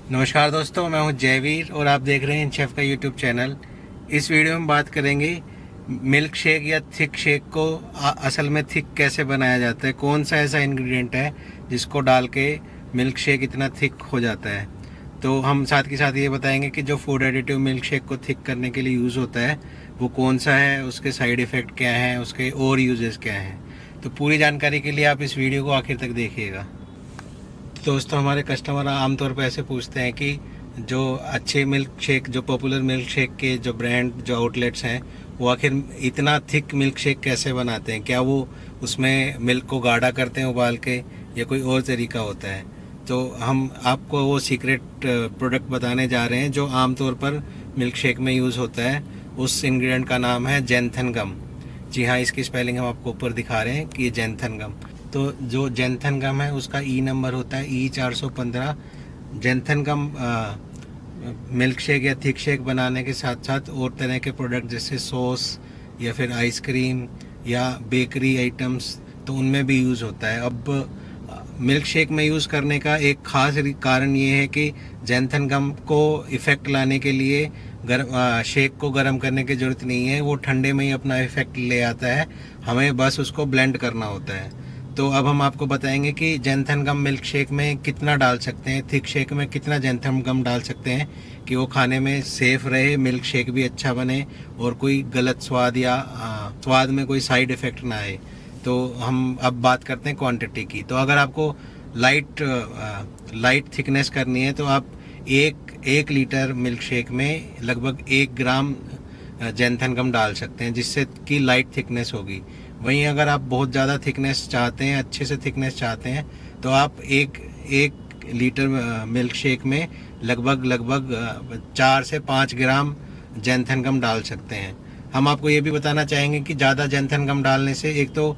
नमस्कार दोस्तों, मैं हूं जयवीर और आप देख रहे हैं शेफ का यूट्यूब चैनल। इस वीडियो में बात करेंगे मिल्क शेक या थिक शेक को असल में थिक कैसे बनाया जाता है। कौन सा ऐसा इंग्रेडिएंट है जिसको डाल के मिल्क शेक इतना थिक हो जाता है। तो हम साथ के साथ ये बताएंगे कि जो फूड एडिटिव मिल्क शेक को थिक करने के लिए यूज़ होता है वो कौन सा है, उसके साइड इफ़ेक्ट क्या हैं, उसके और यूजेस क्या हैं। तो पूरी जानकारी के लिए आप इस वीडियो को आखिर तक देखिएगा। दोस्तों, हमारे कस्टमर आमतौर पर ऐसे पूछते हैं कि जो अच्छे मिल्क शेक, जो पॉपुलर मिल्क शेक के जो ब्रांड, जो आउटलेट्स हैं, वो आखिर इतना थिक मिल्क शेक कैसे बनाते हैं। क्या वो उसमें मिल्क को गाढ़ा करते हैं उबाल के, या कोई और तरीका होता है। तो हम आपको वो सीक्रेट प्रोडक्ट बताने जा रहे हैं जो आमतौर पर मिल्क शेक में यूज़ होता है। उस इंग्रेडिएंट का नाम है जैंथन गम। जी हाँ, इसकी स्पेलिंग हम आपको ऊपर दिखा रहे हैं कि ये जैंथन गम। तो जो जैंथन गम है उसका ई नंबर होता है E415। जैंथन गम मिल्क शेक या थिक शेक बनाने के साथ साथ और तरह के प्रोडक्ट जैसे सॉस या फिर आइसक्रीम या बेकरी आइटम्स, तो उनमें भी यूज़ होता है। अब मिल्क शेक में यूज़ करने का एक ख़ास कारण ये है कि जैंथन गम को इफ़ेक्ट लाने के लिए शेक को गर्म करने की ज़रूरत नहीं है। वो ठंडे में ही अपना इफ़ेक्ट ले आता है, हमें बस उसको ब्लेंड करना होता है। तो अब हम आपको बताएंगे कि जैंथन गम मिल्क शेक में कितना डाल सकते हैं, थिक शेक में कितना जैंथन गम डाल सकते हैं कि वो खाने में सेफ रहे, मिल्क शेक भी अच्छा बने और कोई गलत स्वाद या स्वाद में कोई साइड इफ़ेक्ट ना आए। तो हम अब बात करते हैं क्वांटिटी की। तो अगर आपको लाइट थिकनेस करनी है तो आप एक लीटर मिल्क शेक में लगभग 1 ग्राम जैंथन गम डाल सकते हैं, जिससे कि लाइट थिकनेस होगी। वहीं अगर आप बहुत ज़्यादा थिकनेस चाहते हैं, अच्छे से थिकनेस चाहते हैं, तो आप एक लीटर मिल्क शेक में लगभग 4 से 5 ग्राम जैंथन गम डाल सकते हैं। हम आपको ये भी बताना चाहेंगे कि ज़्यादा जैंथन गम डालने से एक तो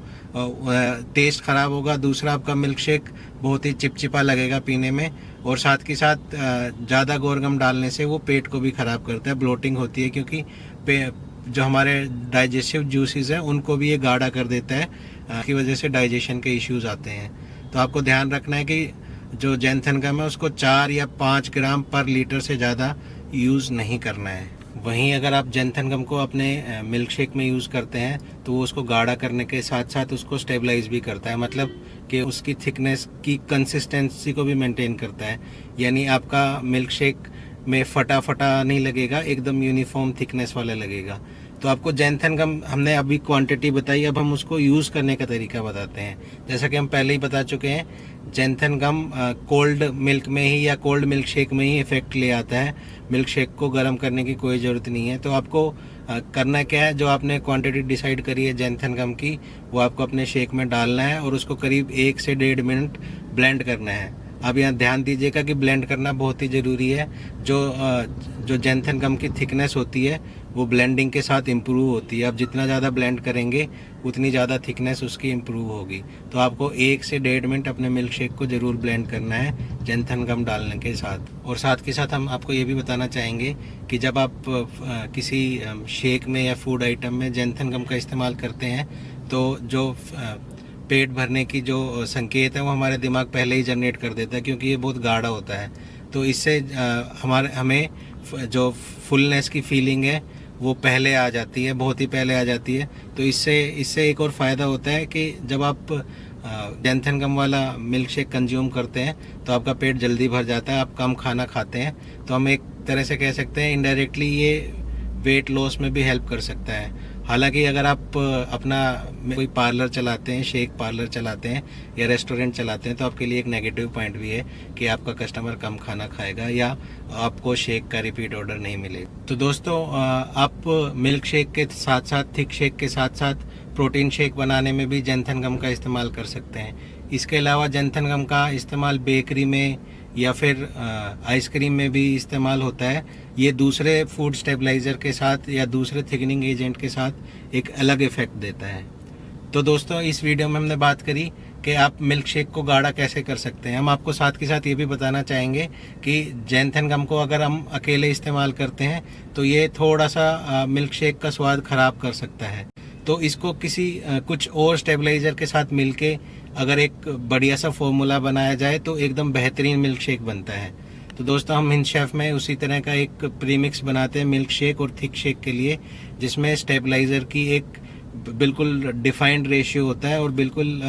टेस्ट ख़राब होगा, दूसरा आपका मिल्क शेक बहुत ही चिपचिपा लगेगा पीने में, और साथ के साथ ज़्यादा गोरगम डालने से वो पेट को भी ख़राब करता है, ब्लोटिंग होती है, क्योंकि जो हमारे डाइजेस्टिव जूसेस हैं उनको भी ये गाढ़ा कर देता है, की वजह से डाइजेशन के इश्यूज आते हैं। तो आपको ध्यान रखना है कि जो जैंथन गम है उसको 4 या 5 ग्राम पर लीटर से ज़्यादा यूज़ नहीं करना है। वहीं अगर आप जैंथन गम को अपने मिल्क शेक में यूज़ करते हैं तो वो उसको गाढ़ा करने के साथ साथ उसको स्टेबलाइज भी करता है, मतलब कि उसकी थिकनेस की कंसिस्टेंसी को भी मेंटेन करता है। यानी आपका मिल्क शेक में फटा फटा नहीं लगेगा, एकदम यूनिफॉर्म थिकनेस वाला लगेगा। तो आपको जैंथन गम हमने अभी क्वांटिटी बताई, अब हम उसको यूज़ करने का तरीका बताते हैं। जैसा कि हम पहले ही बता चुके हैं, जैंथन गम कोल्ड मिल्क में ही या कोल्ड मिल्क शेक में ही इफ़ेक्ट ले आता है, मिल्क शेक को गर्म करने की कोई ज़रूरत नहीं है। तो आपको करना क्या है, जो आपने क्वांटिटी डिसाइड करी है जैंथन गम की, वो आपको अपने शेक में डालना है और उसको करीब 1 से 1.5 मिनट ब्लेंड करना है। अब यहाँ ध्यान दीजिएगा कि ब्लेंड करना बहुत ही ज़रूरी है। जो जैंथन गम की थिकनेस होती है वो ब्लेंडिंग के साथ इम्प्रूव होती है। अब जितना ज़्यादा ब्लेंड करेंगे उतनी ज़्यादा थिकनेस उसकी इम्प्रूव होगी। तो आपको 1 से 1.5 मिनट अपने मिल्क शेक को ज़रूर ब्लेंड करना है जैंथन गम डालने के साथ। और साथ के साथ हम आपको ये भी बताना चाहेंगे कि जब आप किसी शेक में या फूड आइटम में जैंथन गम का इस्तेमाल करते हैं तो जो पेट भरने की जो संकेत है वो हमारे दिमाग पहले ही जनरेट कर देता है, क्योंकि ये बहुत गाढ़ा होता है। तो इससे हमें जो फुलनेस की फीलिंग है वो पहले आ जाती है, बहुत ही पहले आ जाती है। तो इससे एक और फ़ायदा होता है कि जब आप जैंथन गम वाला मिल्क शेक कंज्यूम करते हैं तो आपका पेट जल्दी भर जाता है, आप कम खाना खाते हैं। तो हम एक तरह से कह सकते हैं इनडायरेक्टली ये वेट लॉस में भी हेल्प कर सकता है। हालांकि अगर आप अपना कोई पार्लर चलाते हैं, शेक पार्लर चलाते हैं या रेस्टोरेंट चलाते हैं, तो आपके लिए एक नेगेटिव पॉइंट भी है कि आपका कस्टमर कम खाना खाएगा या आपको शेक का रिपीट ऑर्डर नहीं मिलेगा। तो दोस्तों, आप मिल्क शेक के साथ साथ, थिक शेक के साथ साथ प्रोटीन शेक बनाने में भी जैंथन गम का इस्तेमाल कर सकते हैं। इसके अलावा जैंथन गम का इस्तेमाल बेकरी में या फिर आइसक्रीम में भी इस्तेमाल होता है। ये दूसरे फूड स्टेबलाइज़र के साथ या दूसरे थिकनिंग एजेंट के साथ एक अलग इफ़ेक्ट देता है। तो दोस्तों, इस वीडियो में हमने बात करी कि आप मिल्क शेक को गाढ़ा कैसे कर सकते हैं। हम आपको साथ के साथ ये भी बताना चाहेंगे कि जैंथन गम को अगर हम अकेले इस्तेमाल करते हैं तो ये थोड़ा सा मिल्क शेक का स्वाद ख़राब कर सकता है। तो इसको कुछ और स्टेबलाइज़र के साथ मिलके अगर एक बढ़िया सा फॉर्मूला बनाया जाए तो एकदम बेहतरीन मिल्क शेक बनता है। तो दोस्तों हम हिंद शेफ में उसी तरह का एक प्रीमिक्स बनाते हैं मिल्क शेक और थिक शेक के लिए, जिसमें स्टेबलाइजर की एक बिल्कुल डिफाइंड रेशियो होता है और बिल्कुल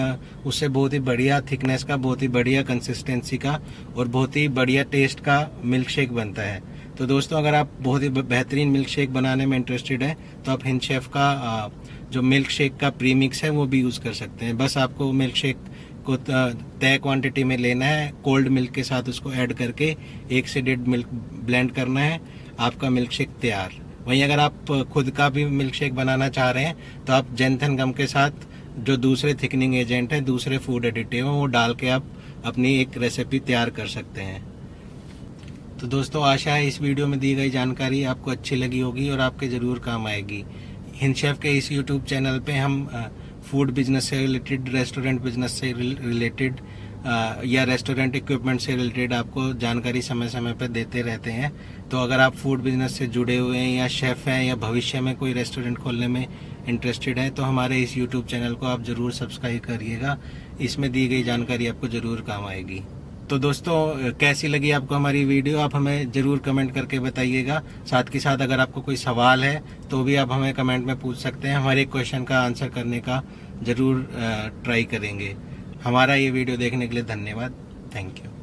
उससे बहुत ही बढ़िया थिकनेस का, बहुत ही बढ़िया कंसिस्टेंसी का और बहुत ही बढ़िया टेस्ट का मिल्क शेक बनता है। तो दोस्तों अगर आप बहुत ही बेहतरीन मिल्क शेक बनाने में इंटरेस्टेड हैं तो आप हिंद शेफ का जो मिल्क शेक का प्रीमिक्स है वो भी यूज़ कर सकते हैं। बस आपको मिल्क शेक को तय क्वांटिटी में लेना है, कोल्ड मिल्क के साथ उसको ऐड करके 1 से 1.5 मिल्क ब्लेंड करना है, आपका मिल्क शेक तैयार। वहीं अगर आप खुद का भी मिल्क शेक बनाना चाह रहे हैं तो आप जैंथन गम के साथ जो दूसरे थिकनिंग एजेंट हैं, दूसरे फूड एडिटिव हैं, वो डाल के आप अपनी एक रेसिपी तैयार कर सकते हैं। तो दोस्तों आशा है इस वीडियो में दी गई जानकारी आपको अच्छी लगी होगी और आपके ज़रूर काम आएगी। हिंद शेफ के इस यूट्यूब चैनल पे हम फूड बिजनेस से रिलेटेड, रेस्टोरेंट बिजनेस से रिलेटेड या रेस्टोरेंट इक्विपमेंट से रिलेटेड आपको जानकारी समय समय पर देते रहते हैं। तो अगर आप फूड बिजनेस से जुड़े हुए हैं या शेफ़ हैं या भविष्य में कोई रेस्टोरेंट खोलने में इंटरेस्टेड हैं तो हमारे इस यूट्यूब चैनल को आप ज़रूर सब्सक्राइब करिएगा। इसमें दी गई जानकारी आपको ज़रूर काम आएगी। तो दोस्तों कैसी लगी आपको हमारी वीडियो, आप हमें ज़रूर कमेंट करके बताइएगा। साथ के साथ अगर आपको कोई सवाल है तो भी आप हमें कमेंट में पूछ सकते हैं, हमारे क्वेश्चन का आंसर करने का ज़रूर ट्राई करेंगे। हमारा ये वीडियो देखने के लिए धन्यवाद। Thank you.